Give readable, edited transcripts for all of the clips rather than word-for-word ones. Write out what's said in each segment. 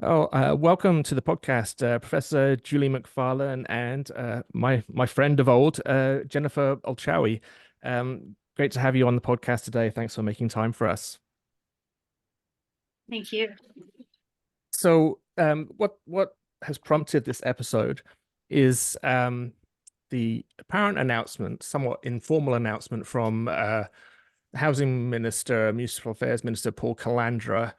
Welcome to the podcast, Professor Julie McFarlane and my friend of old, Jennifer Olchawi. Great to have you on the podcast today. Thanks for making time for us. Thank you. So, what has prompted this episode is the apparent announcement, somewhat informal announcement from Housing Minister, Municipal Affairs Minister Paul Calandra,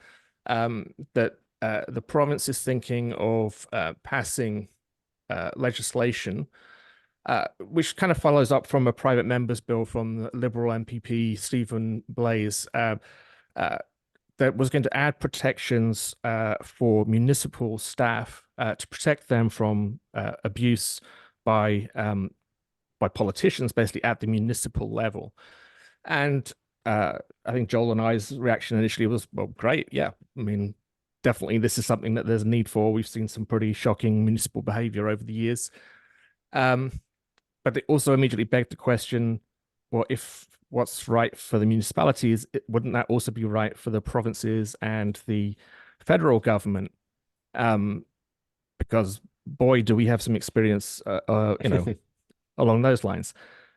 that the province is thinking of passing legislation, which kind of follows up from a private member's bill from the Liberal MPP Stephen Blais, that was going to add protections for municipal staff to protect them from abuse by politicians, basically at the municipal level. And I think Joel and I's reaction initially was, well, great. Yeah. I mean, definitely this is something that there's a need for. We've seen some pretty shocking municipal behavior over the years. But they also immediately begged the question, well, if what's right for the municipalities, wouldn't that also be right for the provinces and the federal government? Because boy, do we have some experience, along those lines.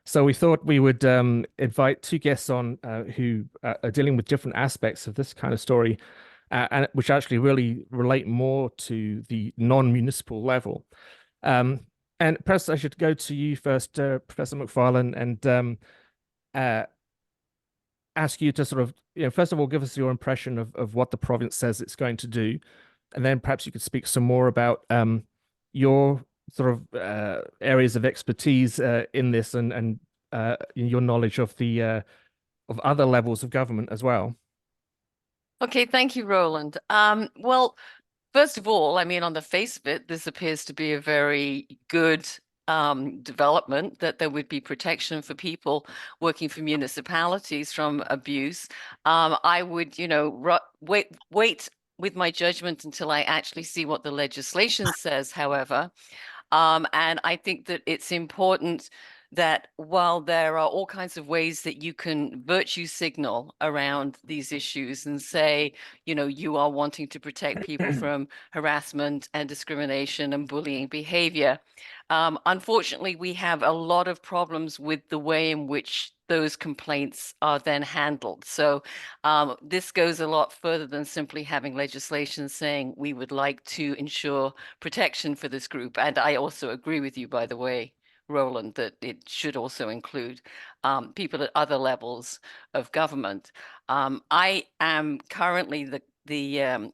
So we thought we would invite two guests on who are dealing with different aspects of this kind of story, and which actually really relate more to the non-municipal level. And perhaps I should go to you first, Professor McFarlane, and ask you to sort of, first of all, give us your impression of what the province says it's going to do, and then perhaps you could speak some more about your sort of areas of expertise in this, and your knowledge of the of other levels of government as well. Okay, thank you, Roland. Well, first of all, I mean, on the face of it, this appears to be a very good development, that there would be protection for people working for municipalities from abuse. I would, wait with my judgment until I actually see what the legislation says, however. And I think that it's important that while there are all kinds of ways that you can virtue signal around these issues and say, you are wanting to protect people from harassment and discrimination and bullying behavior. Unfortunately, we have a lot of problems with the way in which those complaints are then handled. So this goes a lot further than simply having legislation saying we would like to ensure protection for this group. And I also agree with you, by the way, Roland, that it should also include people at other levels of government. I am currently the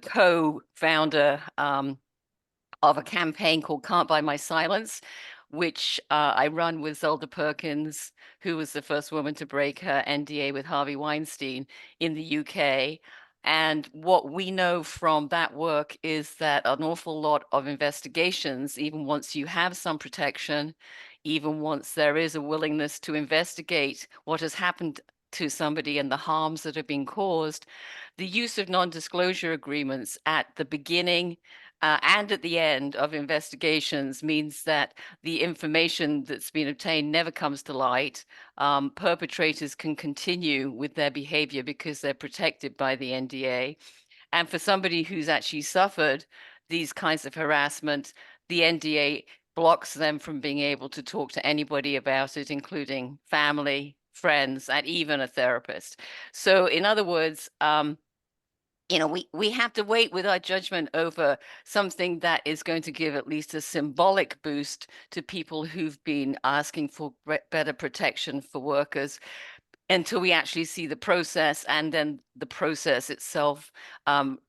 co-founder of a campaign called Can't Buy My Silence, which I run with Zelda Perkins, who was the first woman to break her NDA with Harvey Weinstein in the UK. And what we know from that work is that an awful lot of investigations, even once you have some protection, even once there is a willingness to investigate what has happened to somebody and the harms that have been caused, the use of non-disclosure agreements at the beginning and at the end of investigations means that the information that's been obtained never comes to light. Perpetrators can continue with their behavior because they're protected by the NDA. And for somebody who's actually suffered these kinds of harassment, the NDA blocks them from being able to talk to anybody about it, including family, friends, and even a therapist. So in other words, we have to wait with our judgment over something that is going to give at least a symbolic boost to people who've been asking for better protection for workers until we actually see the process, and then the process itself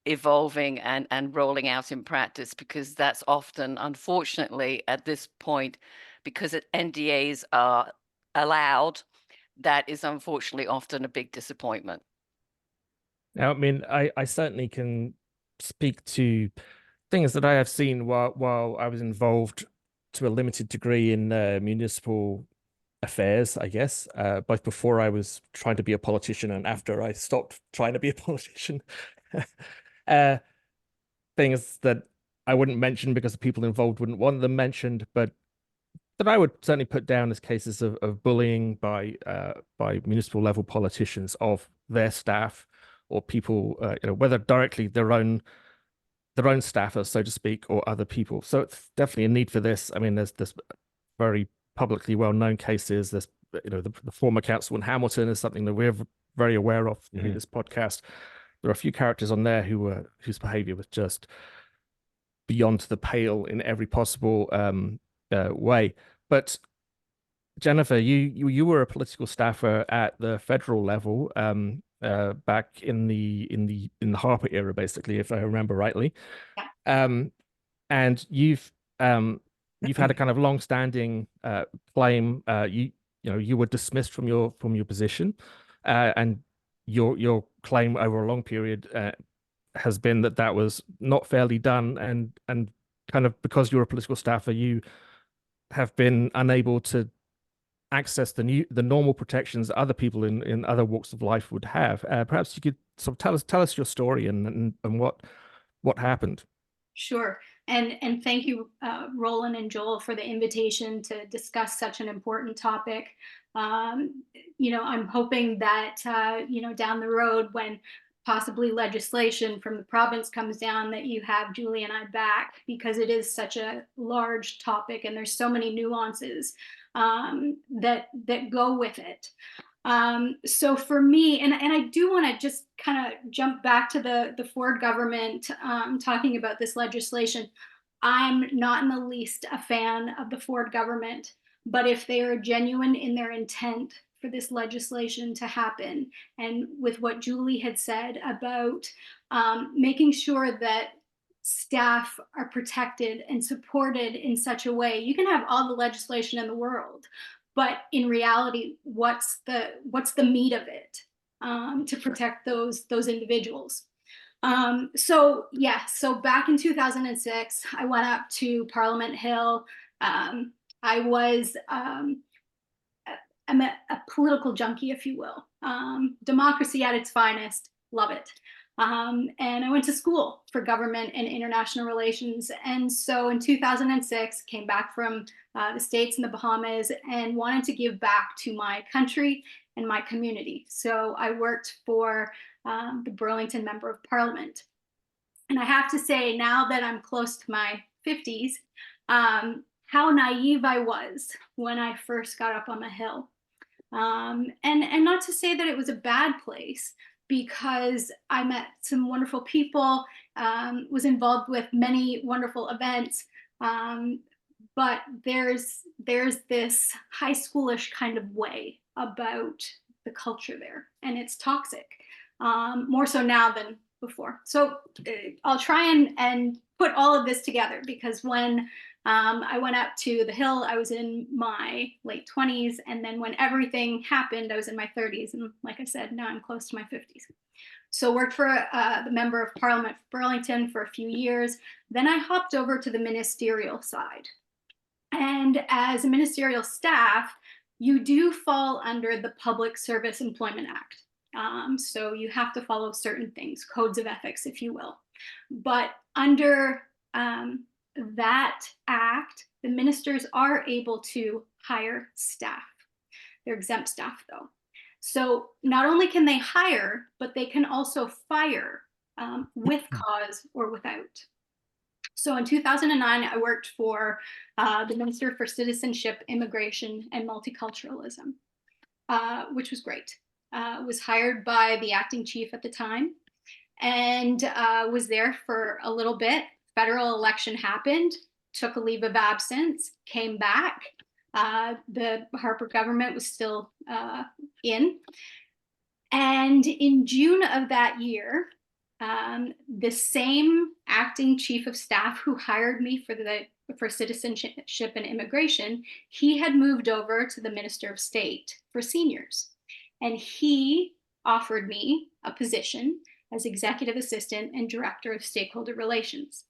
evolving and rolling out in practice, because that's often, unfortunately, at this point, because NDAs are allowed, that is unfortunately often a big disappointment. Now, I mean, I certainly can speak to things that I have seen while I was involved to a limited degree in municipal affairs, I guess, both before I was trying to be a politician and after I stopped trying to be a politician. uh, Things that I wouldn't mention because the people involved wouldn't want them mentioned, but that I would certainly put down as cases of bullying by municipal level politicians of their staff or people, whether directly their own their own staffers, so to speak, or other people. So it's definitely a need for this. I mean, there's very publicly well-known cases. There's, the former councilman Hamilton is something that we're very aware of through this podcast. There are a few characters on there whose behavior was just beyond the pale in every possible way. But Jennifer, you were a political staffer at the federal level back in the Harper era, basically, if I remember rightly. Yeah. And you've had a kind of long-standing claim. You were dismissed from your position, and your claim over a long period has been that was not fairly done, and kind of because you're a political staffer, you have been unable to access the normal protections that other people in other walks of life would have. Perhaps you could sort of tell us your story and what happened. Sure. And thank you, Roland and Joel, for the invitation to discuss such an important topic. I'm hoping that, down the road when possibly legislation from the province comes down, that you have Julie and I back, because it is such a large topic and there's so many nuances that go with it. So for me, and I do want to just kind of jump back to the Ford government talking about this legislation. I'm not in the least a fan of the Ford government, but if they are genuine in their intent for this legislation to happen, and with what Julie had said about making sure that staff are protected and supported in such a way, you can have all the legislation in the world, but in reality, what's the meat of it to protect those individuals? So back in 2006, I went up to Parliament Hill. I was I'm a political junkie, if you will. Democracy at its finest, love it. And I went to school for government and international relations. And so in 2006, came back from the States and the Bahamas and wanted to give back to my country and my community. So I worked for the Burlington Member of Parliament. And I have to say, now that I'm close to my 50s, how naive I was when I first got up on the Hill. And not to say that it was a bad place, because I met some wonderful people, was involved with many wonderful events, but there's this high schoolish kind of way about the culture there, and it's toxic, more so now than before. So I'll try and put all of this together, because when I went up to the Hill, I was in my late 20s. And then when everything happened, I was in my 30s. And like I said, now I'm close to my 50s. So worked for the Member of Parliament for Burlington for a few years. Then I hopped over to the ministerial side. And as a ministerial staff, you do fall under the Public Service Employment Act. So you have to follow certain things, codes of ethics, if you will. But under that act, the ministers are able to hire staff. They're exempt staff, though. So not only can they hire, but they can also fire with cause or without. So in 2009, I worked for the Minister for Citizenship, Immigration, and Multiculturalism, which was great. Was hired by the acting chief at the time, and was there for a little bit. Federal election happened, took a leave of absence, came back. The Harper government was still in. And in June of that year, the same acting chief of staff who hired me for citizenship and immigration, he had moved over to the Minister of State for seniors. And he offered me a position as executive assistant and director of stakeholder relations.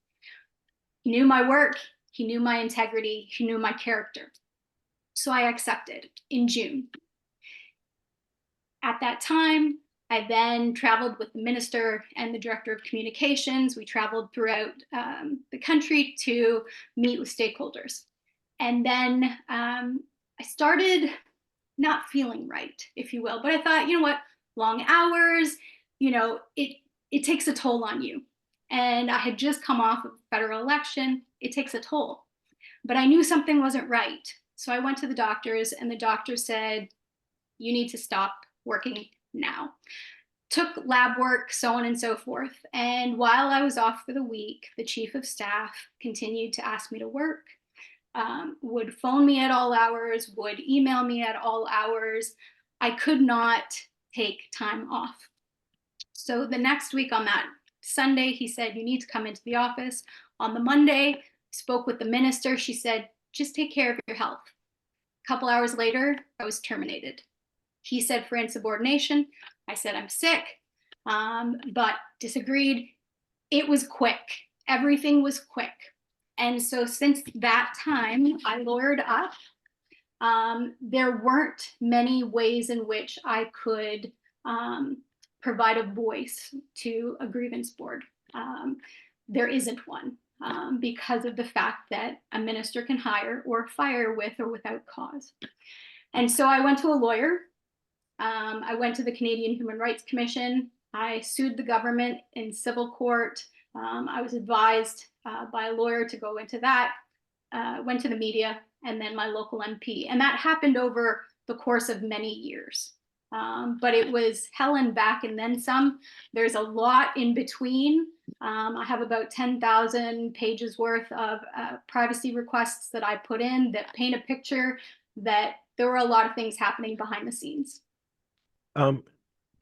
He knew my work, he knew my integrity, he knew my character. So I accepted in June. At that time, I then traveled with the minister and the director of communications. We traveled throughout the country to meet with stakeholders. And then I started not feeling right, if you will. But I thought, you know what, long hours, it takes a toll on you. And I had just come off of a federal election. It takes a toll. But I knew something wasn't right. So I went to the doctors, and the doctor said, you need to stop working now. Took lab work, so on and so forth. And while I was off for the week, the chief of staff continued to ask me to work, would phone me at all hours, would email me at all hours. I could not take time off. So the next week on that Sunday, he said, you need to come into the office. On the Monday, spoke with the minister. She said, just take care of your health. A couple hours later, I was terminated. He said for insubordination. I said, I'm sick, but disagreed. It was quick. Everything was quick. And so since that time, I lawyered up. There weren't many ways in which I could provide a voice to a grievance board. There isn't one because of the fact that a minister can hire or fire with or without cause. And so I went to a lawyer. I went to the Canadian Human Rights Commission. I sued the government in civil court. I was advised by a lawyer to go into that, went to the media, and then my local MP. And that happened over the course of many years. But it was hell and back and then some. There's a lot in between. I have about 10,000 pages worth of privacy requests that I put in that paint a picture that there were a lot of things happening behind the scenes.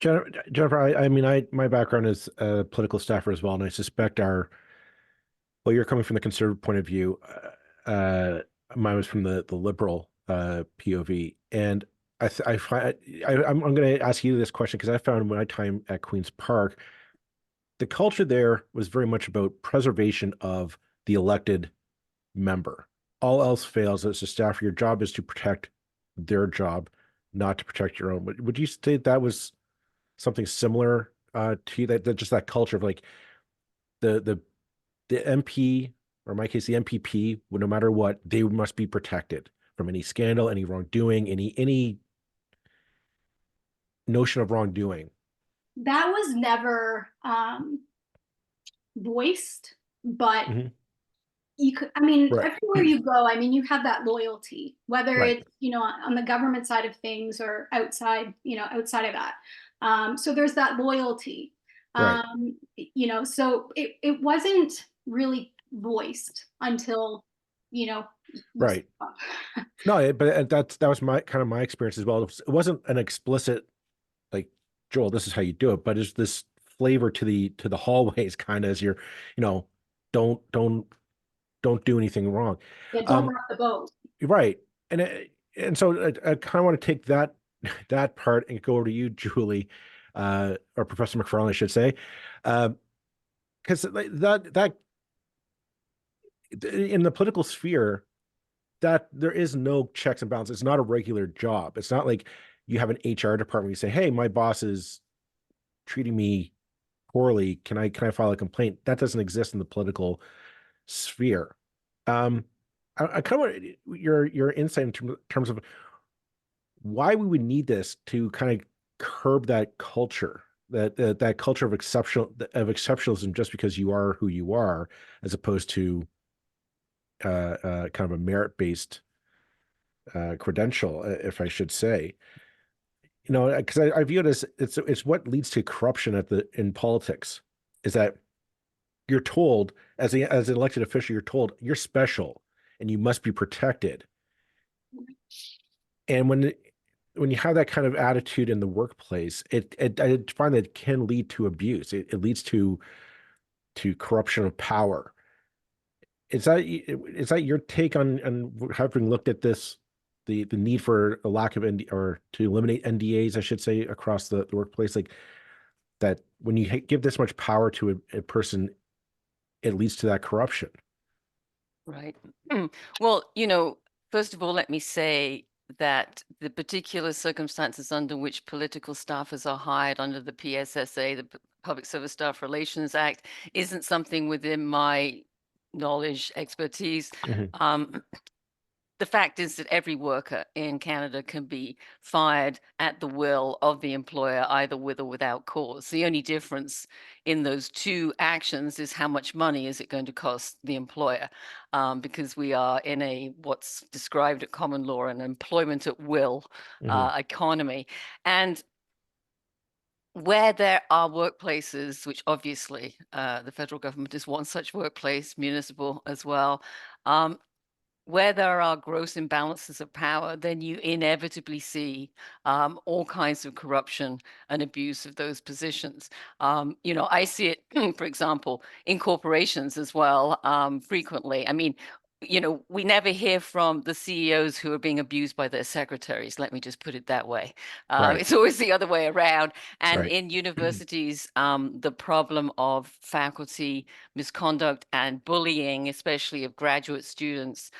Jennifer, my background is a political staffer as well, and I suspect well, you're coming from the conservative point of view. Mine was from the liberal POV, and I'm going to ask you this question because I found my time at Queen's Park, the culture there was very much about preservation of the elected member. All else fails as a staffer. Your job is to protect their job, not to protect your own. Would you say that was something similar to you, that just that culture of like the MP, or in my case, the MPP, no matter what, they must be protected from any scandal, any wrongdoing, any notion of wrongdoing? That was never voiced, but you could, everywhere you go, you have that loyalty, whether it's, on the government side of things or outside, outside of that. So there's that loyalty, so it wasn't really voiced until, right. No, but that was my experience as well. It wasn't an explicit, like, Joel, this is how you do it, but it's this flavor to the hallways, kind of, as you're, don't do anything wrong. Yeah, don't rock the boat. Right. And so I kind of want to take that part and go over to you, Julie, or Professor McFarlane, I should say, because that in the political sphere, that there is no checks and balances. It's not a regular job. It's not like you have an HR department. You say, hey, my boss is treating me poorly. Can I file a complaint? That doesn't exist in the political sphere. I kind of want your insight in terms of why we would need this to kind of curb that culture, that culture of exceptionalism, just because you are who you are, as opposed to kind of a merit-based credential, if I should say. Because I view it as it's what leads to corruption in politics, is that you're told, as an elected official, you're told you're special and you must be protected. And when you have that kind of attitude in the workplace, I find that it can lead to abuse. It leads to corruption of power. Is that your take on having looked at this, the need for a lack of or to eliminate NDAs, I should say, across the workplace, like that when you give this much power to a person, it leads to that corruption? Right. Well, first of all, let me say that the particular circumstances under which political staffers are hired under the PSSA, the Public Service Staff Relations Act, isn't something within my knowledge, expertise. the fact is that every worker in Canada can be fired at the will of the employer, either with or without cause. The only difference in those two actions is how much money is it going to cost the employer, because we are in a what's described at common law an employment at will economy. And where there are workplaces, which obviously the federal government is one such workplace, municipal as well, where there are gross imbalances of power, then you inevitably see all kinds of corruption and abuse of those positions. You know, I see it, for example, in corporations as well, frequently. I mean, you know, we never hear from the CEOs who are being abused by their secretaries. Let me just put it that way. Right. It's always the other way around. And Right. in universities, the problem of faculty misconduct and bullying, especially of graduate students,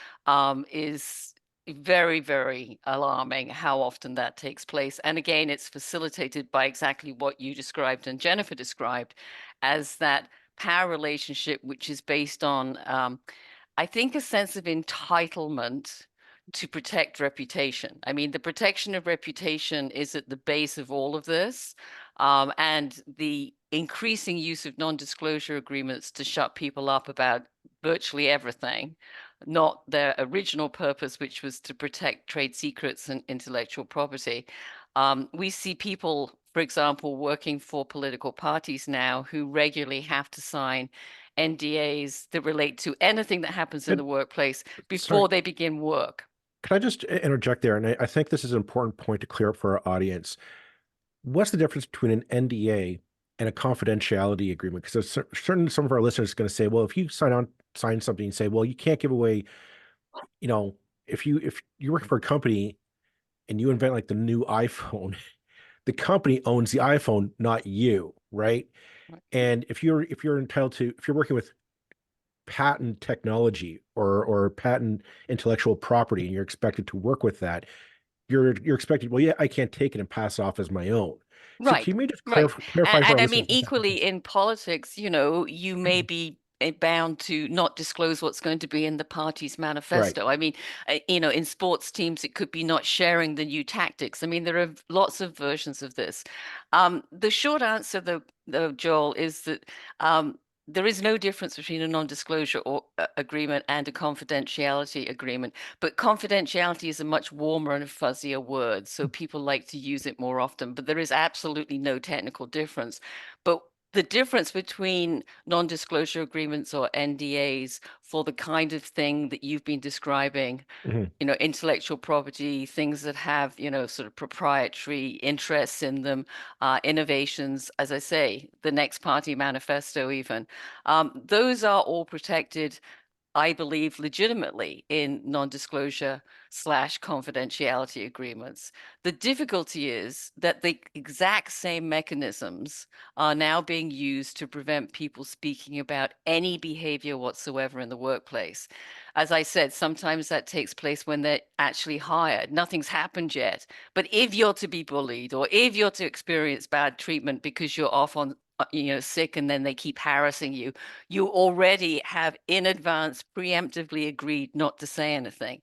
is very, very alarming how often that takes place. And again, it's facilitated by exactly what you described and Jennifer described as that power relationship, which is based on I think a sense of entitlement to protect reputation. I mean, the protection of reputation is at the base of all of this. And the increasing use of non-disclosure agreements to shut people up about virtually everything, not their original purpose, which was to protect trade secrets and intellectual property. We see people, for example, working for political parties now who regularly have to sign NDAs that relate to anything that happens in the workplace before they begin work. Can I just interject there? And I think this is an important point to clear up for our audience. What's the difference between an NDA and a confidentiality agreement? Because some of our listeners are going to say, well, if you sign something and say, well, you can't give away, you know, if you work for a company and you invent like the new iPhone, the company owns the iPhone, not you, right? And if you're entitled to, if you're working with patent technology or patent intellectual property and you're expected to work with that, you're expected, well, yeah, I can't take it and pass off as my own. So Right. can you just Right. clarify for our And I listeners mean, what that equally is? in politics, you know, you may be bound to not disclose what's going to be in the party's Right. manifesto. I mean, you know, in sports teams, it could be not sharing the new tactics. I mean, there are lots of versions of this. The short answer, though, Joel, is that there is no difference between a non-disclosure agreement and a confidentiality agreement, but confidentiality is a much warmer and fuzzier word, so people like to use it more often, but there is absolutely no technical difference. But the difference between non-disclosure agreements or NDAs for the kind of thing that you've been describing, you know, intellectual property, things that have, you know, sort of proprietary interests in them, innovations, as I say, the next party manifesto even, those are all protected, I believe, legitimately in non-disclosure / confidentiality agreements. The difficulty is that the exact same mechanisms are now being used to prevent people speaking about any behavior whatsoever in the workplace. As I said, sometimes that takes place when they're actually hired. Nothing's happened yet. But if you're to be bullied or if you're to experience bad treatment because you're off on sick and then they keep harassing you, you already have in advance preemptively agreed not to say anything.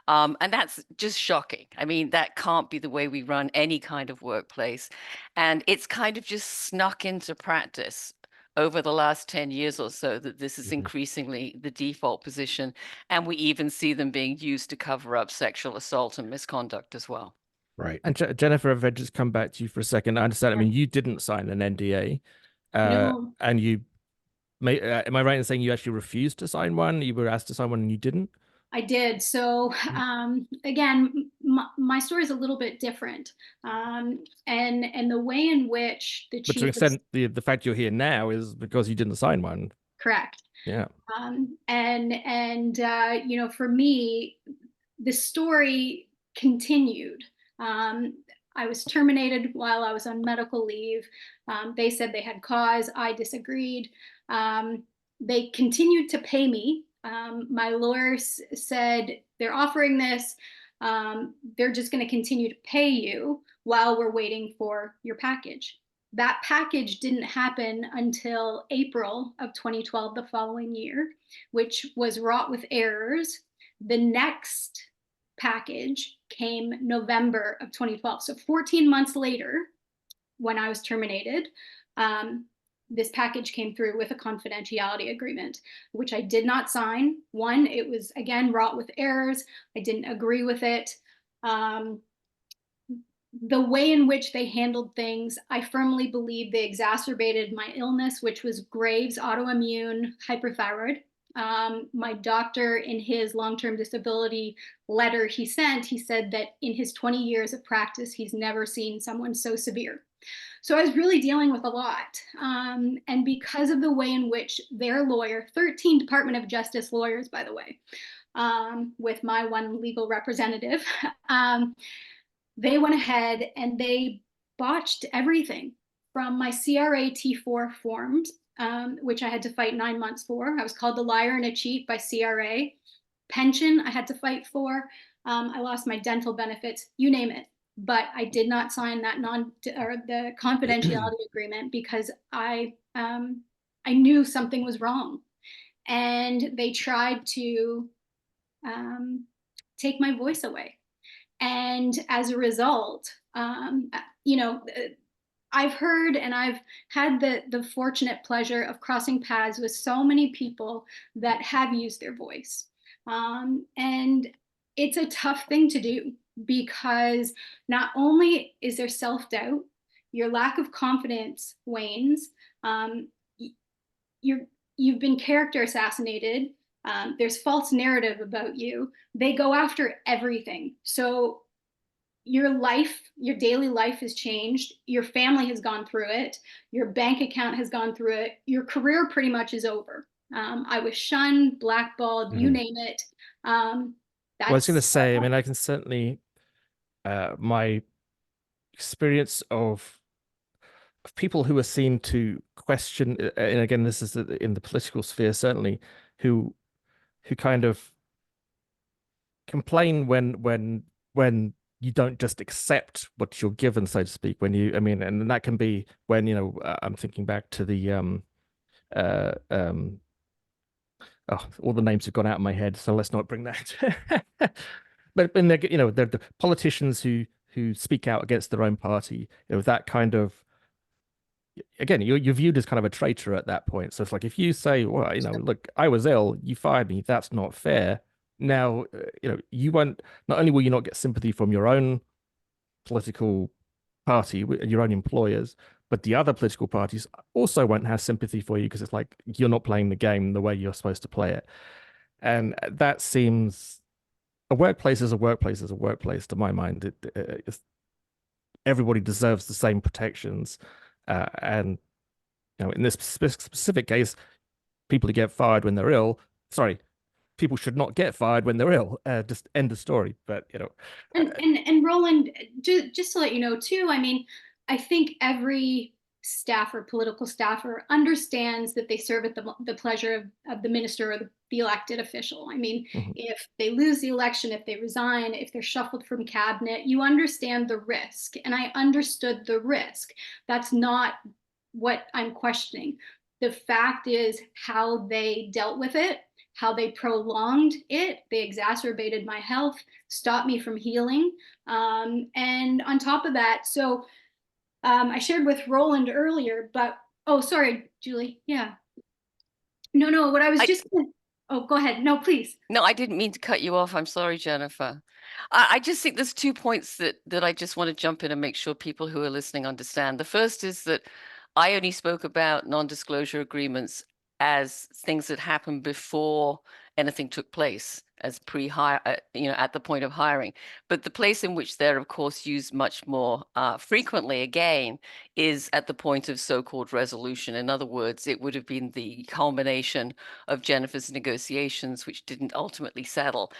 And that's just shocking. I mean, that can't be the way we run any kind of workplace. And it's kind of just snuck into practice over the last 10 years or so that this is increasingly the default position. And we even see them being used to cover up sexual assault and misconduct as well. Right. And Jennifer, if I just come back to you for a second, I understand. I mean, you didn't sign an NDA, No. and you am I right in saying you actually refused to sign one? You were asked to sign one and you didn't? I did. So again, my story is a little bit different, and the way in which the But to an chief of extent, the fact you're here now is because you didn't sign one. correct, Yeah. and for me, the story continued. I was terminated while I was on medical leave. They said they had cause. I disagreed. They continued to pay me. My lawyers said they're offering this. They're just going to continue to pay you while we're waiting for your package. That package didn't happen until April of 2012, the following year, which was wrought with errors. The next package came November of 2012. So 14 months later, when I was terminated, this package came through with a confidentiality agreement, which I did not sign. One, it was, again, wrought with errors. I didn't agree with it. The way in which they handled things, I firmly believe they exacerbated my illness, which was Graves' autoimmune hyperthyroid. My doctor, in his long-term disability letter he said that in his 20 years of practice, he's never seen someone so severe. So I was really dealing with a lot. And because of the way in which their lawyer, 13 Department of Justice lawyers, by the way, with my one legal representative, they went ahead and they botched everything from my CRA T4 forms, which I had to fight 9 months for. I was called a liar and a cheat by CRA. Pension I had to fight for. I lost my dental benefits, you name it. But I did not sign that the confidentiality agreement because I knew something was wrong. And they tried to take my voice away. And as a result, you know, I've heard and I've had the fortunate pleasure of crossing paths with so many people that have used their voice. And it's a tough thing to do because not only is there self-doubt, your lack of confidence wanes, you've been character assassinated, there's false narrative about you. They go after everything. So your life, your daily life has changed. Your family has gone through it. Your bank account has gone through it. Your career pretty much is over. I was shunned, blackballed, you name it. Well, I was going to say, I mean, I can certainly, my experience of people who are seen to question, and again, this is in the political sphere, certainly, who kind of complain when you don't just accept what you're given, so to speak. When you, I mean, and that can be when, you know, I'm thinking back to the oh, all the names have gone out of my head, so let's not bring that. But when they're, you know, they're the politicians who speak out against their own party, you know, that kind of, again, you're viewed as kind of a traitor at that point. So it's like, if you say, well, you know, look, I was ill, you fired me, that's not fair. Now, you know, you won't, not only will you not get sympathy from your own political party and your own employers, but the other political parties also won't have sympathy for you because it's like you're not playing the game the way you're supposed to play it. And that seems, a workplace is a workplace is a workplace, to my mind. Everybody deserves the same protections. And, you know, in this specific case, people who get fired when they're ill, sorry, people should not get fired when they're ill. Just end of story. But, you know, and Roland, just to let you know too, I mean, I think every staffer, political staffer, understands that they serve at the pleasure of the minister or the elected official. I mean, if they lose the election, if they resign, if they're shuffled from cabinet, you understand the risk. And I understood the risk. That's not what I'm questioning. The fact is how they dealt with it, how they prolonged it. They exacerbated my health, stopped me from healing. And on top of that, so I shared with Roland earlier, but, oh, sorry, Julie. Yeah. No, what I was oh, go ahead. No, please. No, I didn't mean to cut you off. I'm sorry, Jennifer. I just think there's 2 points that I just want to jump in and make sure people who are listening understand. The first is that I only spoke about non-disclosure agreements as things that happened before anything took place, as pre-hire, you know, at the point of hiring. But the place in which they're, of course, used much more frequently, again, is at the point of so-called resolution. In other words, it would have been the culmination of Jennifer's negotiations, which didn't ultimately settle.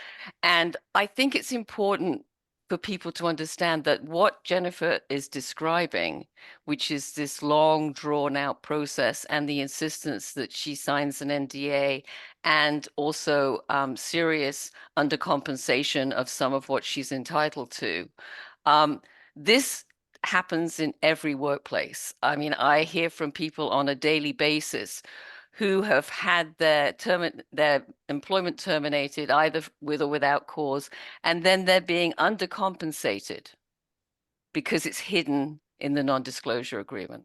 And I think it's important for people to understand that what Jennifer is describing, which is this long drawn out process and the insistence that she signs an NDA and also serious undercompensation of some of what she's entitled to. This happens in every workplace. I mean, I hear from people on a daily basis who have had their employment terminated either with or without cause, and then they're being undercompensated because it's hidden in the non-disclosure agreement.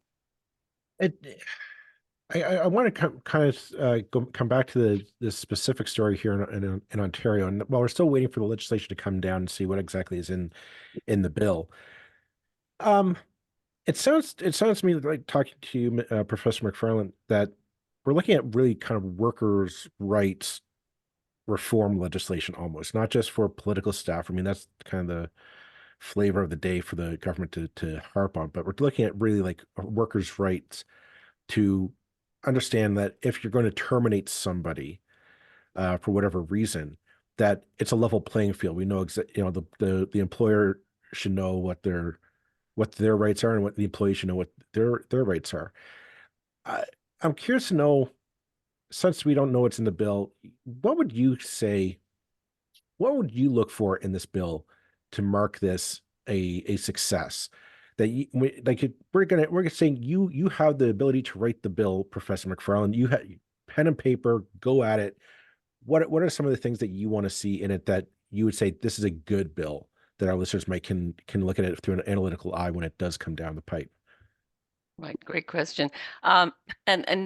I want to kind of come back to the specific story here in Ontario, and while we're still waiting for the legislation to come down and see what exactly is in the bill, it sounds to me like, talking to you, Professor McFarland, that we're looking at really kind of workers' rights reform legislation, almost not just for political staff. I mean, that's kind of the flavor of the day for the government to harp on, but we're looking at really like workers' rights to understand that if you're going to terminate somebody for whatever reason, that it's a level playing field. We know the employer should know what their rights are, and what the employee should know what their rights are. I'm curious to know, since we don't know what's in the bill, what would you say? What would you look for in this bill to mark this a success? That we're saying you have the ability to write the bill, Professor McFarland. You have pen and paper, go at it. What are some of the things that you want to see in it that you would say this is a good bill that our listeners can look at it through an analytical eye when it does come down the pipe? Right, great question. And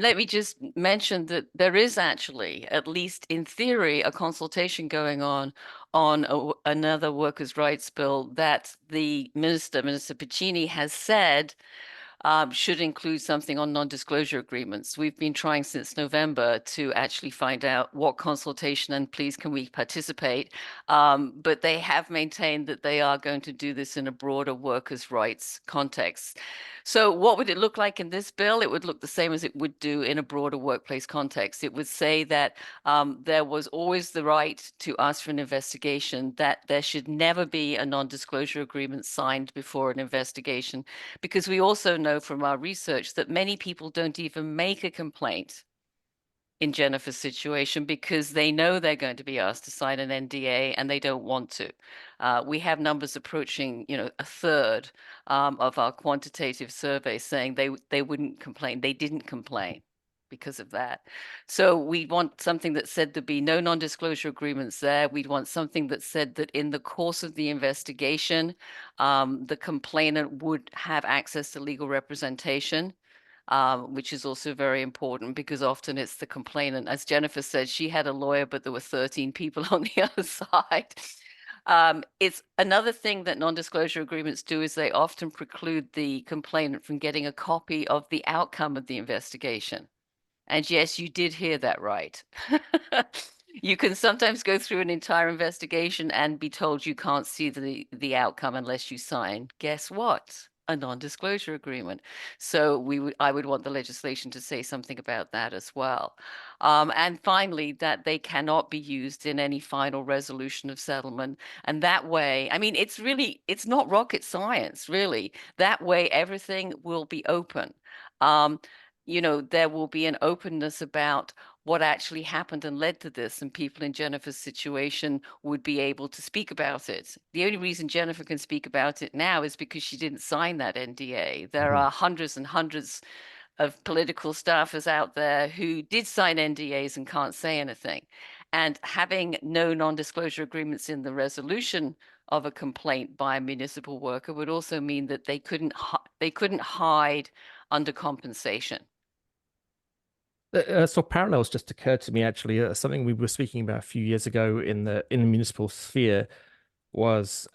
let me just mention that there is actually, at least in theory, a consultation going on another workers' rights bill that the Minister Piccini, has said should include something on non-disclosure agreements. We've been trying since November to actually find out what consultation and please can we participate. But they have maintained that they are going to do this in a broader workers' rights context. So what would it look like in this bill? It would look the same as it would do in a broader workplace context. It would say that there was always the right to ask for an investigation, that there should never be a non-disclosure agreement signed before an investigation, because we also know from our research that many people don't even make a complaint in Jennifer's situation because they know they're going to be asked to sign an NDA and they don't want to. We have numbers approaching, a third of our quantitative survey saying they wouldn't complain. They didn't complain because of that. So we want something that said there'd be no non-disclosure agreements there. We'd want something that said that in the course of the investigation, the complainant would have access to legal representation. Which is also very important because often it's the complainant. As Jennifer said, she had a lawyer, but there were 13 people on the other side. It's another thing that non-disclosure agreements do is they often preclude the complainant from getting a copy of the outcome of the investigation. And yes, you did hear that right. You can sometimes go through an entire investigation and be told you can't see the outcome unless you sign. Guess what? A non-disclosure agreement. So I would want the legislation to say something about that as well. And finally, that they cannot be used in any final resolution of settlement. And that way, I mean, it's not rocket science, really. That way, everything will be open. There will be an openness about what actually happened and led to this, and people in Jennifer's situation would be able to speak about it. The only reason Jennifer can speak about it now is because she didn't sign that NDA. There are hundreds and hundreds of political staffers out there who did sign NDAs and can't say anything. And having no non-disclosure agreements in the resolution of a complaint by a municipal worker would also mean that they couldn't hide under compensation. So parallels just occurred to me, actually. Something we were speaking about a few years ago in the municipal sphere was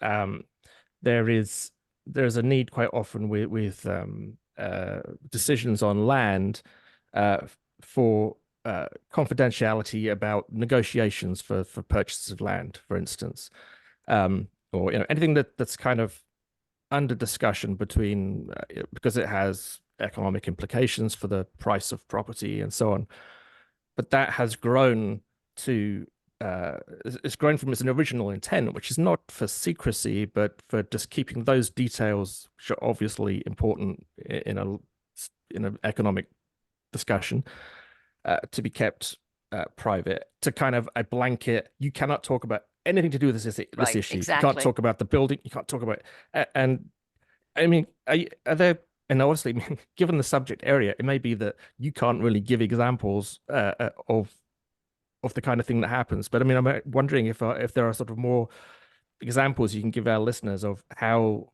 there's a need quite often with decisions on land for confidentiality about negotiations for purchases of land, for instance, or anything that's kind of under discussion between because it has economic implications for the price of property and so on. But that has grown to it's grown from its original intent, which is not for secrecy, but for just keeping those details, which are obviously important in an economic discussion, to be kept private, to kind of a blanket. You cannot talk about anything to do with this issue. Exactly. You can't talk about the building. You can't talk about and I mean, are there and obviously, given the subject area, it may be that you can't really give examples of the kind of thing that happens. But I mean, I'm wondering if there are sort of more examples you can give our listeners of how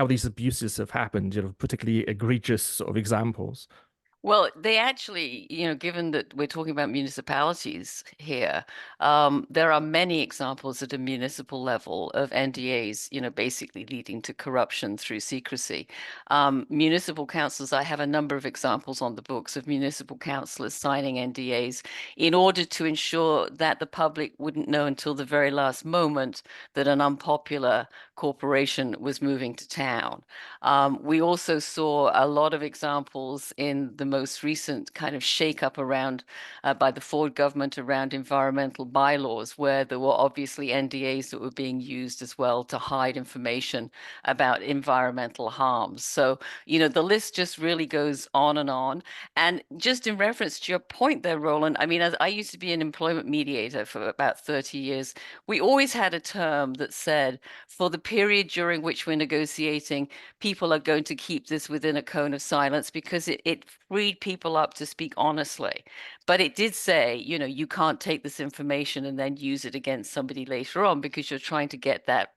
these abuses have happened, particularly egregious sort of examples. Well, they actually, given that we're talking about municipalities here, there are many examples at a municipal level of NDAs, basically leading to corruption through secrecy. Municipal councils, I have a number of examples on the books of municipal councillors signing NDAs in order to ensure that the public wouldn't know until the very last moment that an unpopular corporation was moving to town. We also saw a lot of examples in the most recent kind of shake-up around by the Ford government around environmental bylaws, where there were obviously NDAs that were being used as well to hide information about environmental harms. So, the list just really goes on and on. And just in reference to your point there, Roland, I mean, as I used to be an employment mediator for about 30 years, we always had a term that said, for the period during which we're negotiating, people are going to keep this within a cone of silence, because it freed people up to speak honestly. But it did say, you can't take this information and then use it against somebody later on, because you're trying to get that,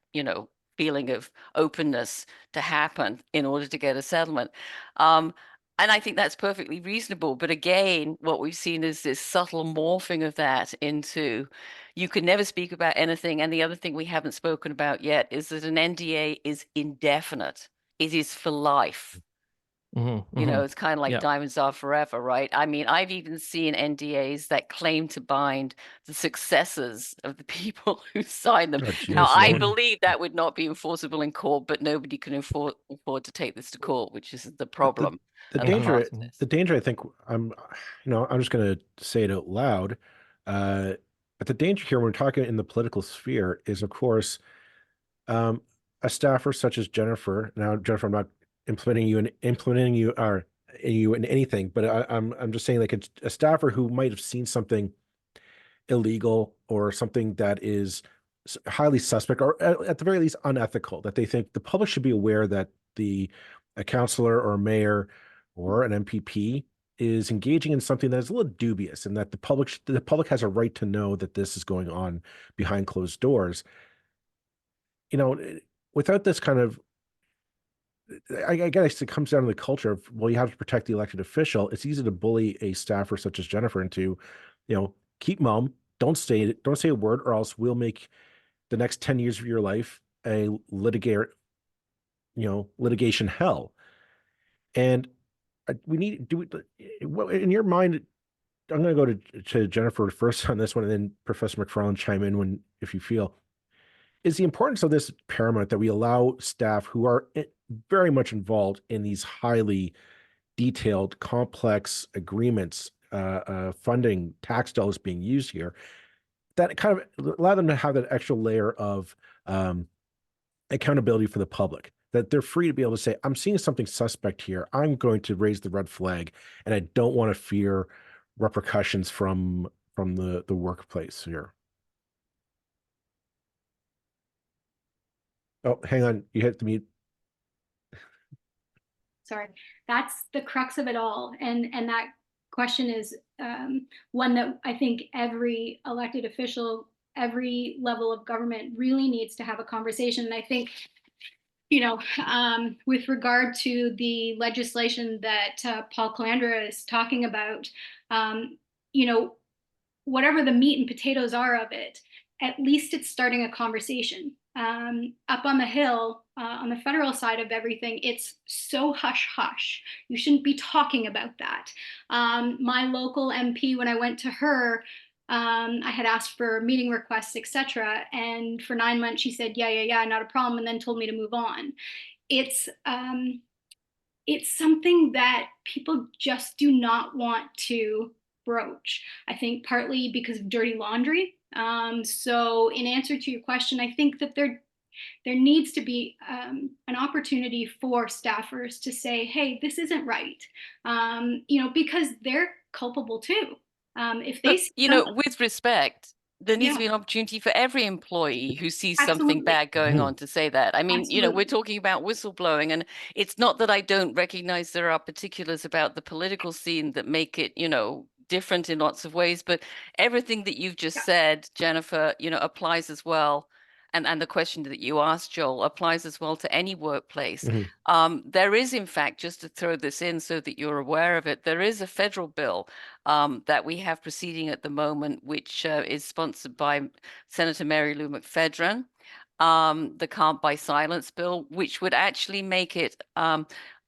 feeling of openness to happen in order to get a settlement. And I think that's perfectly reasonable. But again, what we've seen is this subtle morphing of that into, you could never speak about anything. And the other thing we haven't spoken about yet is that an NDA is indefinite. It is for life. It's kind of like diamonds are forever, right? I mean, I've even seen NDAs that claim to bind the successors of the people who signed them. Now, I believe that would not be enforceable in court, but nobody can afford to take this to court, which is the problem. The danger, I think, I'm just going to say it out loud. But the danger here, when we're talking in the political sphere, is, of course, a staffer such as Jennifer. Now, Jennifer, I'm not implementing you in anything, but I'm just saying, like, a staffer who might have seen something illegal or something that is highly suspect, or at the very least unethical, that they think the public should be aware that a councillor or a mayor or an MPP is engaging in something that is a little dubious, and that the public has a right to know that this is going on behind closed doors. Without this kind of, I guess it comes down to the culture of, well, you have to protect the elected official. It's easy to bully a staffer such as Jennifer into, keep mum, don't say a word, or else we'll make the next 10 years of your life a litigation hell. And we need, in your mind, I'm going to go to Jennifer first on this one, and then Professor McFarland chime in if you feel. Is the importance of this paramount, that we allow staff who are very much involved in these highly detailed, complex agreements, funding, tax dollars being used here, that kind of allow them to have that extra layer of accountability for the public, that they're free to be able to say, I'm seeing something suspect here. I'm going to raise the red flag, and I don't want to fear repercussions from the workplace here. Oh, hang on. You hit the mute. Sorry. That's the crux of it all. And that question is one that I think every elected official, every level of government really needs to have a conversation. And I think, with regard to the legislation that Paul Calandra is talking about, whatever the meat and potatoes are of it, at least it's starting a conversation. Up on the Hill, on the federal side of everything, it's so hush-hush. You shouldn't be talking about that. My local MP, when I went to her, I had asked for meeting requests, etc. And for 9 months, she said, yeah, not a problem, and then told me to move on. It's something that people just do not want to broach. I think partly because of dirty laundry. So in answer to your question, I think that there needs to be an opportunity for staffers to say, hey, this isn't right, because they're culpable too. If they with respect, there needs Yeah. to be an opportunity for every employee who sees something Absolutely. bad going Mhm. on to say that. I mean, you know, we're Absolutely. talking about whistleblowing, and it's not that I don't recognize there are particulars about the political scene that make it, you know, different in lots of ways, but everything that you've just Yeah. said, Jennifer, you know, applies as well. And the question that you asked, Joel, applies as well to any workplace. Mhm. There is, in fact, just to throw this in so that you're aware of it, there is a federal bill that we have proceeding at the moment, which is sponsored by Senator Mary Lou McPhedran, the Can't Buy Silence bill, which would actually make it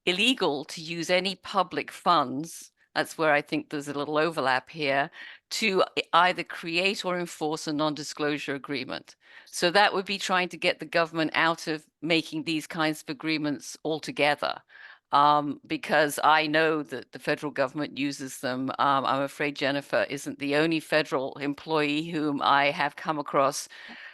illegal to use any public funds. That's where I think there's a little overlap here, to either create or enforce a non-disclosure agreement. So that would be trying to get the government out of making these kinds of agreements altogether. Because I know that the federal government uses them. I'm afraid Jennifer isn't the only federal employee whom I have come across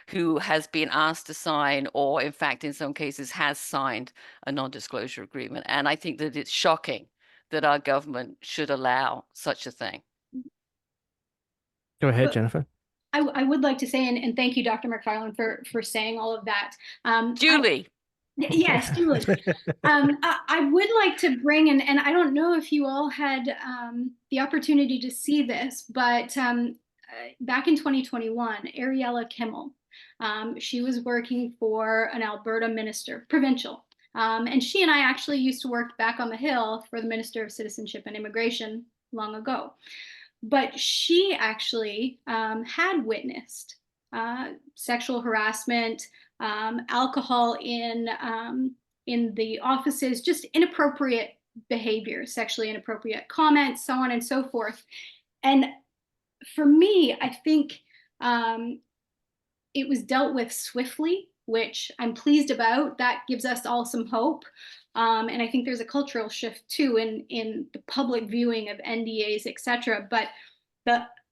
who has been asked to sign, or in fact, in some cases, has signed a non-disclosure agreement. And I think that it's shocking that our government should allow such a thing. Go ahead, But Jennifer. I would like to say, and thank you, Dr. McFarland, for saying all of that. Julie. Yes, Julie. I would like to bring in, and I don't know if you all had the opportunity to see this, but back in 2021, Ariella Kimmel, she was working for an Alberta minister, provincial. And she and I actually used to work back on the Hill for the Minister of Citizenship and Immigration long ago. But she actually had witnessed sexual harassment, alcohol in the offices, just inappropriate behavior, sexually inappropriate comments, so on and so forth. And for me, I think it was dealt with swiftly, which I'm pleased about. That gives us all some hope. And I think there's a cultural shift too in the public viewing of NDAs, etc. But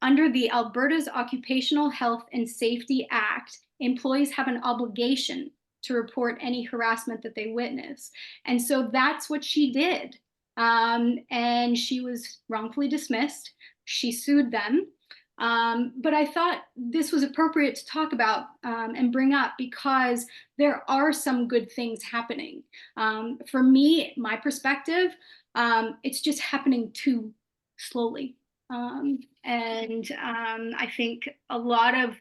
under the Alberta's Occupational Health and Safety Act, employees have an obligation to report any harassment that they witness. And so that's what she did. And she was wrongfully dismissed. She sued them. But I thought this was appropriate to talk about and bring up because there are some good things happening. For me, my perspective, it's just happening too slowly. I think a lot of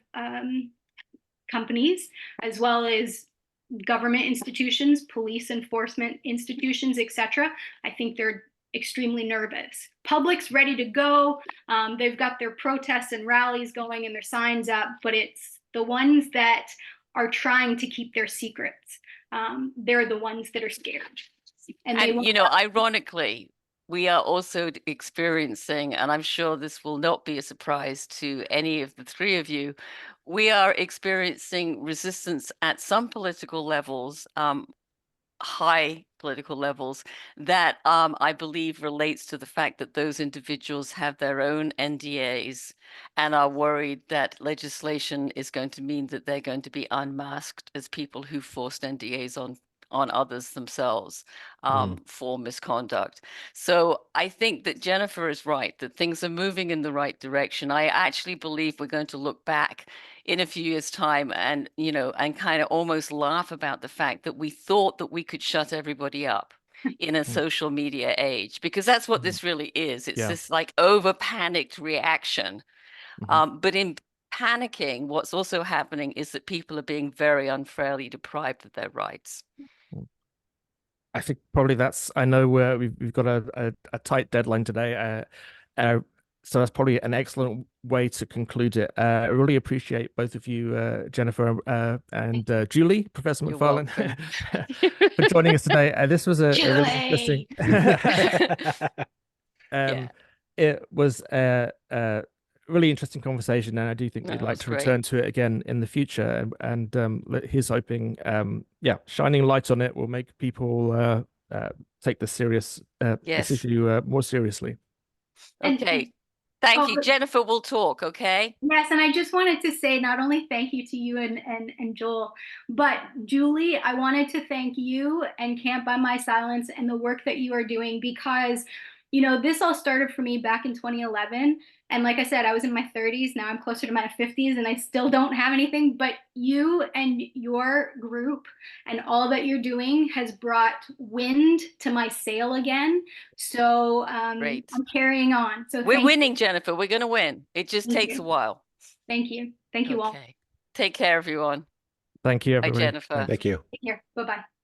companies, as well as government institutions, police enforcement institutions, etc., I think they're extremely nervous. Public's ready to go. They've got their protests and rallies going and their signs up, but it's the ones that are trying to keep their secrets. They're the ones that are scared. And you know, ironically, we are also experiencing, and I'm sure this will not be a surprise to any of the three of you, we are experiencing resistance at some political levels, high political levels, that I believe relates to the fact that those individuals have their own NDAs and are worried that legislation is going to mean that they're going to be unmasked as people who forced NDAs on others themselves for misconduct. So I think that Jennifer is right, that things are moving in the right direction. I actually believe we're going to look back in a few years' time and, you know, and kind of almost laugh about the fact that we thought that we could shut everybody up in a social media age, because that's what this really is. It's this like over panicked reaction. But in panicking, what's also happening is that people are being very unfairly deprived of their rights. I think probably that's, I know we've got a tight deadline today. So that's probably an excellent way to conclude it. I really appreciate both of you, Jennifer and Julie, Professor You're McFarland, welcome. for joining us today. This was a really interesting. It was a really interesting conversation, and I do think we'd like to return to it again in the future. And here's hoping, shining light on it will make people take this this issue more seriously. Okay. Thank you. Jennifer will talk, okay? Yes, and I just wanted to say not only thank you to you and Joel, but Julie, I wanted to thank you and Can't Buy My Silence and the work that you are doing, because you know, this all started for me back in 2011. And like I said, I was in my 30s. Now I'm closer to my 50s and I still don't have anything. But you and your group and all that you're doing has brought wind to my sail again. So Great. I'm carrying on. So We're thank winning, you. Jennifer. We're going to win. It just Thank takes you. a while. Thank you. Thank you all. Okay. Take care, everyone. Thank you, Bye, everybody. Jennifer. Thank you. Take care. Bye-bye.